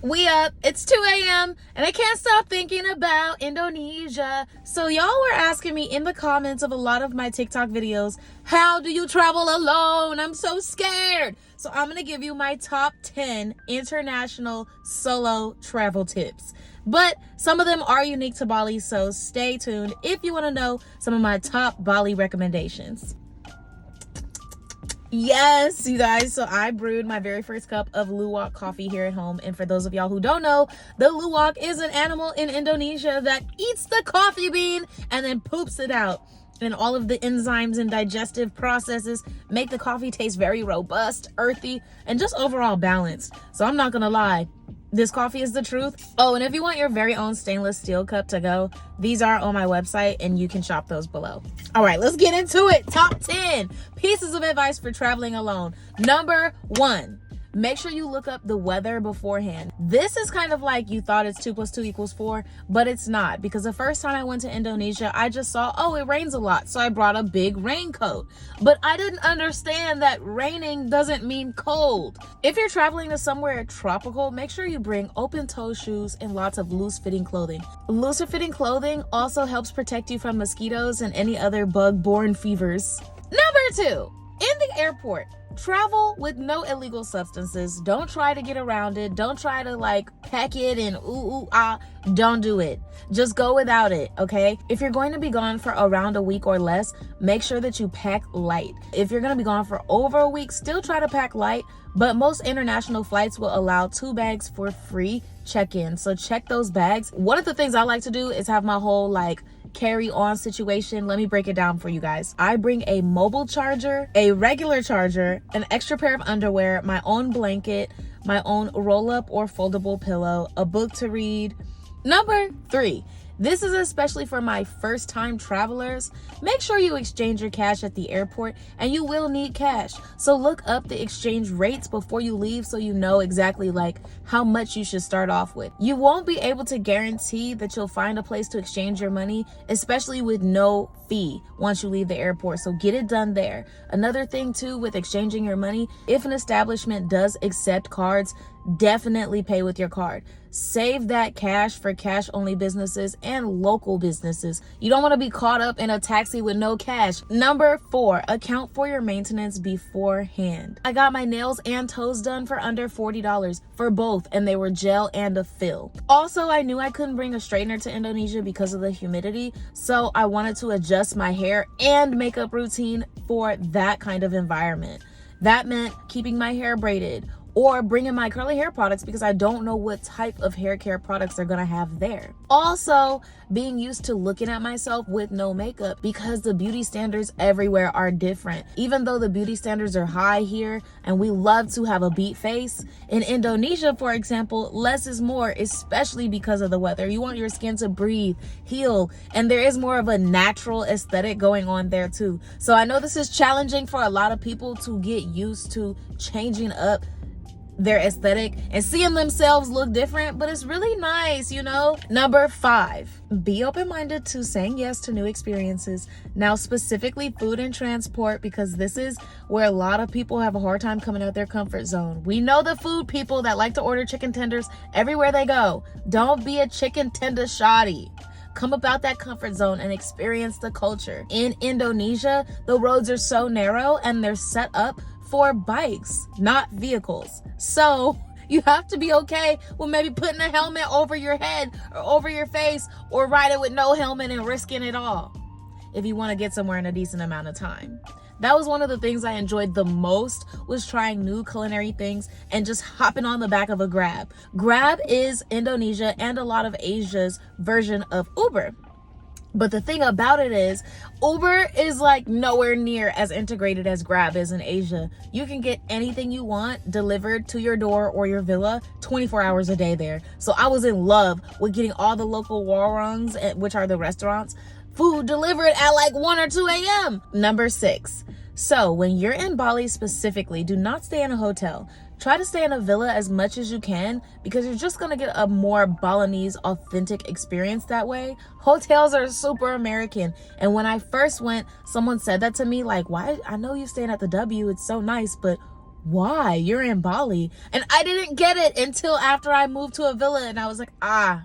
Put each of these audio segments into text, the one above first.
We up. It's 2 a.m. and I can't stop thinking about Indonesia. So y'all were asking me in the comments of a lot of my TikTok videos, how do you travel alone? I'm so scared. So I'm going to give you my top 10 international solo travel tips. But some of them are unique to Bali, so stay tuned if you want to know some of my top Bali recommendations. Yes, you guys, so I brewed my very first cup of luwak coffee here at home. And for those of y'all who don't know, the luwak is an animal in Indonesia that eats the coffee bean and then poops it out. And all of the enzymes and digestive processes make the coffee taste very robust, earthy, and just overall balanced. So I'm not gonna lie, this coffee is the truth. Oh, and if you want your very own stainless steel cup to go, these are on my website and you can shop those below. All right, let's get into it. Top 10 pieces of advice for traveling alone. Number 1, make sure you look up the weather beforehand. This is kind of like you thought it's 2 + 2 = 4, but it's not, because the first time I went to Indonesia, I just saw, oh, it rains a lot, so I brought a big raincoat. But I didn't understand that raining doesn't mean cold. If you're traveling to somewhere tropical, make sure you bring open-toe shoes and lots of loose-fitting clothing. Looser-fitting clothing also helps protect you from mosquitoes and any other bug-borne fevers. Number 2, in the airport, travel with no illegal substances. Don't try to get around it. Don't try to pack it and don't do it. Just go without it, okay? If you're going to be gone for around a week or less, make sure that you pack light. If you're going to be gone for over a week, still try to pack light, but most international flights will allow 2 bags for free check-in. So check those bags. One of the things I like to do is have my whole carry-on situation. Let me break it down for you guys. I bring a mobile charger, a regular charger, an extra pair of underwear, my own blanket, my own roll-up or foldable pillow, a book to read. Number 3, this is especially for my first-time travelers. Make sure you exchange your cash at the airport, and you will need cash. So look up the exchange rates before you leave so you know exactly how much you should start off with. You won't be able to guarantee that you'll find a place to exchange your money, especially with no fee once you leave the airport. So get it done there. Another thing too with exchanging your money, if an establishment does accept cards, definitely pay with your card. Save that cash for cash-only businesses and local businesses. You don't want to be caught up in a taxi with no cash. Number 4, account for your maintenance beforehand. I got my nails and toes done for under $40 for both, and they were gel and a fill. Also, I knew I couldn't bring a straightener to Indonesia because of the humidity, so I wanted to adjust my hair and makeup routine for that kind of environment. That meant keeping my hair braided, or bringing my curly hair products because I don't know what type of hair care products they're gonna have there. Also, being used to looking at myself with no makeup because the beauty standards everywhere are different. Even though the beauty standards are high here and we love to have a beat face, in Indonesia, for example, less is more, especially because of the weather. You want your skin to breathe, heal, and there is more of a natural aesthetic going on there too. So I know this is challenging for a lot of people to get used to changing up their aesthetic and seeing themselves look different, but it's really nice, you know? Number 5, be open-minded to saying yes to new experiences. Now, specifically food and transport, because this is where a lot of people have a hard time coming out their comfort zone. We know the food people that like to order chicken tenders everywhere they go. Don't be a chicken tender shoddy. Come about that comfort zone and experience the culture. In Indonesia, the roads are so narrow and they're set up for bikes, not vehicles. So you have to be okay with maybe putting a helmet over your head or over your face, or riding with no helmet and risking it all if you want to get somewhere in a decent amount of time. That was one of the things I enjoyed the most, was trying new culinary things and just hopping on the back of a Grab. Grab is Indonesia and a lot of Asia's version of Uber. But the thing about it is, Uber is nowhere near as integrated as Grab is in Asia. You can get anything you want delivered to your door or your villa 24 hours a day there. So I was in love with getting all the local warungs, which are the restaurants, food delivered at 1 or 2 a.m. Number 6. So when you're in Bali specifically, do not stay in a hotel. Try to stay in a villa as much as you can, because you're just going to get a more Balinese authentic experience that way. Hotels are super American. And when I first went, someone said that to me, why? I know you're staying at the W, it's so nice, but why? You're in Bali. And I didn't get it until after I moved to a villa, and I was like, I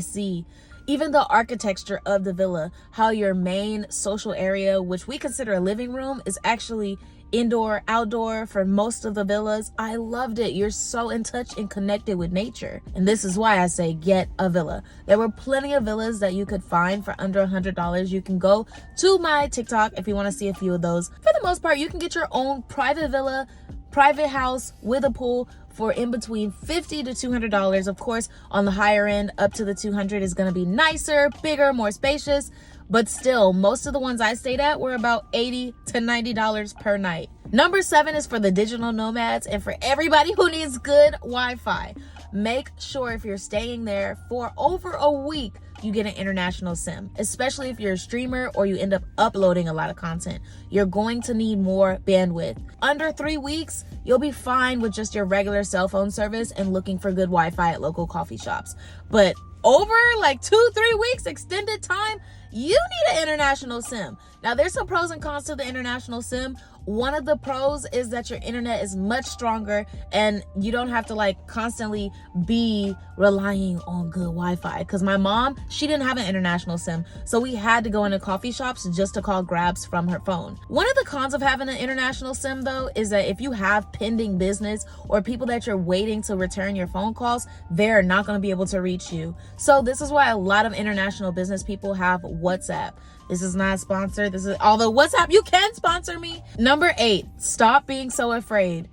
see. Even the architecture of the villa, how your main social area, which we consider a living room, is actually indoor, outdoor for most of the villas. I loved it. You're so in touch and connected with nature. And this is why I say get a villa. There were plenty of villas that you could find for under $100. You can go to my TikTok if you want to see a few of those. For the most part, you can get your own private villa, private house with a pool for in between $50 to $200. Of course, on the higher end, up to the $200 is going to be nicer, bigger, more spacious. But still, most of the ones I stayed at were about $80 to $90 per night. Number 7 is for the digital nomads and for everybody who needs good Wi-Fi. Make sure if you're staying there for over a week, you get an international SIM, especially if you're a streamer or you end up uploading a lot of content. You're going to need more bandwidth. Under 3 weeks, you'll be fine with just your regular cell phone service and looking for good Wi-Fi at local coffee shops. But over like 2-3 weeks, extended time, you need an international SIM. Now, there's some pros and cons to the international SIM. One of the pros is that your internet is much stronger and you don't have to like constantly be relying on good Wi-Fi. Because my mom, she didn't have an international SIM, so we had to go into coffee shops just to call grabs from her phone. One of the cons of having an international SIM, though, is that if you have pending business or people that you're waiting to return your phone calls, they're not going to be able to reach you. So this is why a lot of international business people have WhatsApp. This is not sponsored. Although WhatsApp, you can sponsor me. Number 8, stop being so afraid.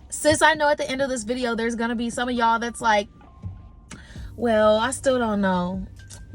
Sis, I know at the end of this video, there's going to be some of y'all that's like, well, I still don't know.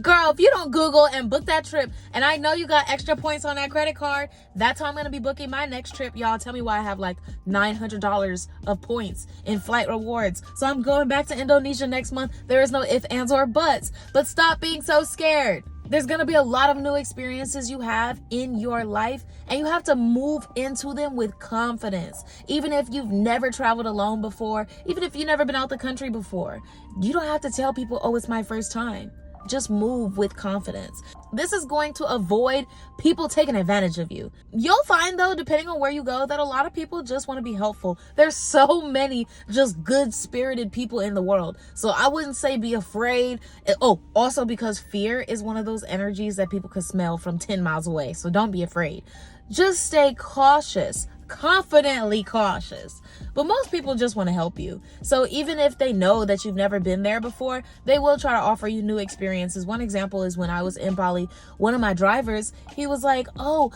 Girl, if you don't Google and book that trip, and I know you got extra points on that credit card, that's how I'm going to be booking my next trip. Y'all tell me why I have like $900 of points in flight rewards. So I'm going back to Indonesia next month. There is no ifs, ands, or buts. But stop being so scared. There's going to be a lot of new experiences you have in your life, and you have to move into them with confidence. Even if you've never traveled alone before, even if you've never been out the country before, you don't have to tell people, oh, it's my first time. Just move with confidence. This is going to avoid people taking advantage of you. You'll find, though, depending on where you go, that a lot of people just want to be helpful. There's so many just good-spirited people in the world. So I wouldn't say be afraid. Oh, also because fear is one of those energies that people can smell from 10 miles away. So don't be afraid. Just stay cautious. Confidently cautious. But most people just want to help you. So even if they know that you've never been there before, they will try to offer you new experiences. One example is when I was in Bali, one of my drivers, he was like, oh,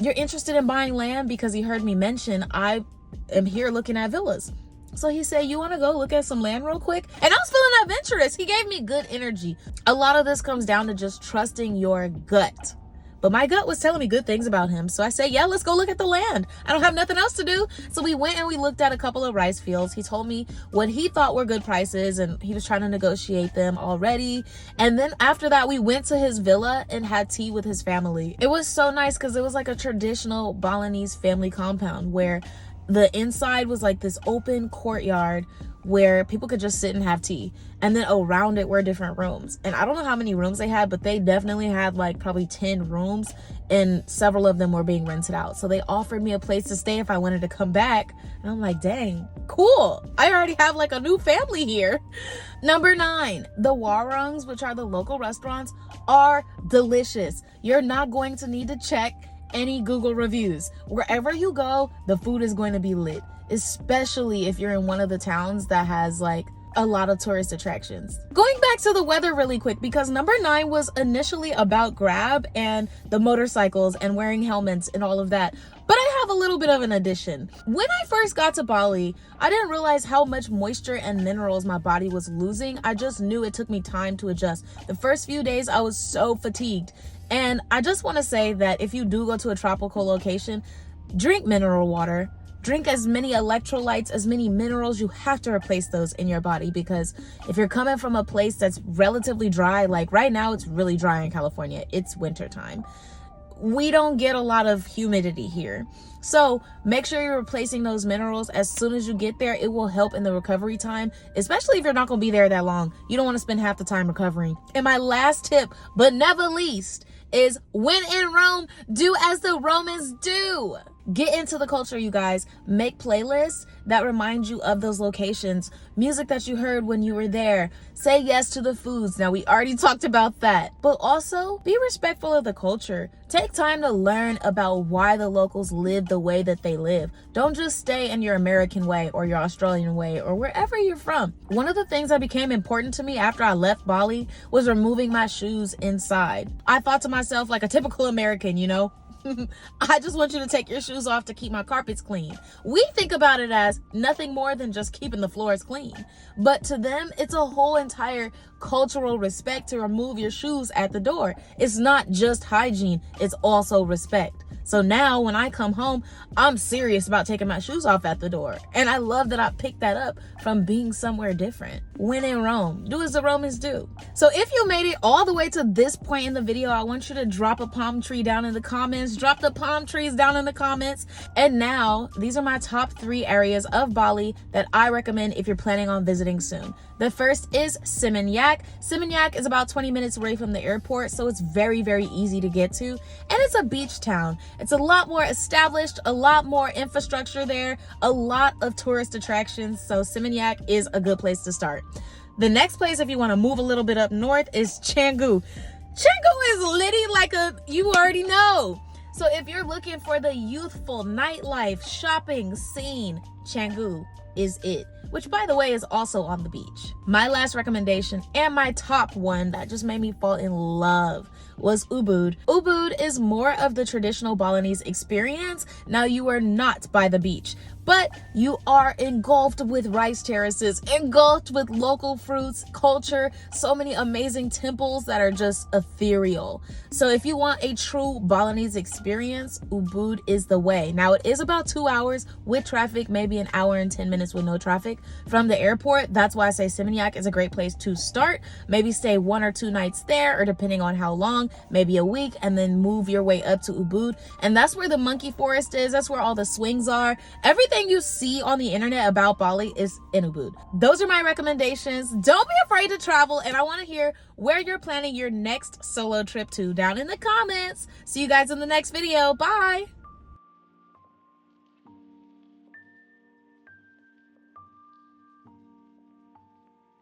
you're interested in buying land? Because he heard me mention I am here looking at villas. So he said, you want to go look at some land real quick? And I was feeling adventurous. He gave me good energy. A lot of this comes down to just trusting your gut. But my gut was telling me good things about him. So I said, yeah, let's go look at the land. I don't have nothing else to do. So we went and we looked at a couple of rice fields. He told me what he thought were good prices, and he was trying to negotiate them already. And then after that, we went to his villa and had tea with his family. It was so nice because it was like a traditional Balinese family compound where the inside was like this open courtyard where people could just sit and have tea. And then around it were different rooms. And I don't know how many rooms they had, but they definitely had like probably 10 rooms, and several of them were being rented out. So they offered me a place to stay if I wanted to come back. And I'm like, dang, cool. I already have like a new family here. Number 9, the warangs, which are the local restaurants, are delicious. You're not going to need to check any Google reviews. Wherever you go, the food is going to be lit, especially if you're in one of the towns that has like a lot of tourist attractions. Going back to the weather really quick, because number 9 was initially about Grab and the motorcycles and wearing helmets and all of that. But I have a little bit of an addition. When I first got to Bali, I didn't realize how much moisture and minerals my body was losing. I just knew it took me time to adjust. The first few days, I was so fatigued. And I just want to say that if you do go to a tropical location, drink mineral water. Drink as many electrolytes, as many minerals. You have to replace those in your body, because if you're coming from a place that's relatively dry, like right now it's really dry in California, it's winter time. We don't get a lot of humidity here. So make sure you're replacing those minerals as soon as you get there. It will help in the recovery time, especially if you're not going to be there that long. You don't want to spend half the time recovering. And my last tip, but never least, is when in Rome, do as the Romans do. Get into the culture, you guys. Make playlists that remind you of those locations, music that you heard when you were there. Say yes to the foods. Now, we already talked about that. But also, be respectful of the culture. Take time to learn about why the locals live the way that they live. Don't just stay in your American way or your Australian way or wherever you're from. One of the things that became important to me after I left Bali was removing my shoes inside. I thought to myself, like a typical American, you know, I just want you to take your shoes off to keep my carpets clean. We think about it as nothing more than just keeping the floors clean. But to them, it's a whole entire cultural respect to remove your shoes at the door. It's not just hygiene, it's also respect. So now when I come home, I'm serious about taking my shoes off at the door. And I love that I picked that up from being somewhere different. When in Rome, do as the Romans do. So if you made it all the way to this point in the video, I want you to drop a palm tree down in the comments. Drop the palm trees down in the comments. And now, these are my top 3 areas of Bali that I recommend if you're planning on visiting soon. The first is Seminyak. Seminyak is about 20 minutes away from the airport, so it's very, very easy to get to. And it's a beach town. It's a lot more established, a lot more infrastructure there, a lot of tourist attractions. So Seminyak is a good place to start. The next place, if you want to move a little bit up north, is Canggu. Canggu is litty like you already know. So if you're looking for the youthful nightlife shopping scene, Canggu is it, which by the way is also on the beach. My last recommendation and my top one that just made me fall in love was Ubud. Ubud is more of the traditional Balinese experience. Now, you are not by the beach, but you are engulfed with rice terraces, engulfed with local fruits, culture, so many amazing temples that are just ethereal. So if you want a true Balinese experience, Ubud is the way. Now, it is about 2 hours with traffic, maybe an hour and 10 minutes with no traffic from the airport. That's why I say Seminyak is a great place to start. Maybe stay 1 or 2 nights there, or depending on how long, maybe a week, and then move your way up to Ubud. And that's where the monkey forest is. That's where all the swings are. Everything you see on the internet about Bali is in Ubud. Those are my recommendations. Don't be afraid to travel, and I want to hear where you're planning your next solo trip to down in the comments. See you guys in the next video. Bye.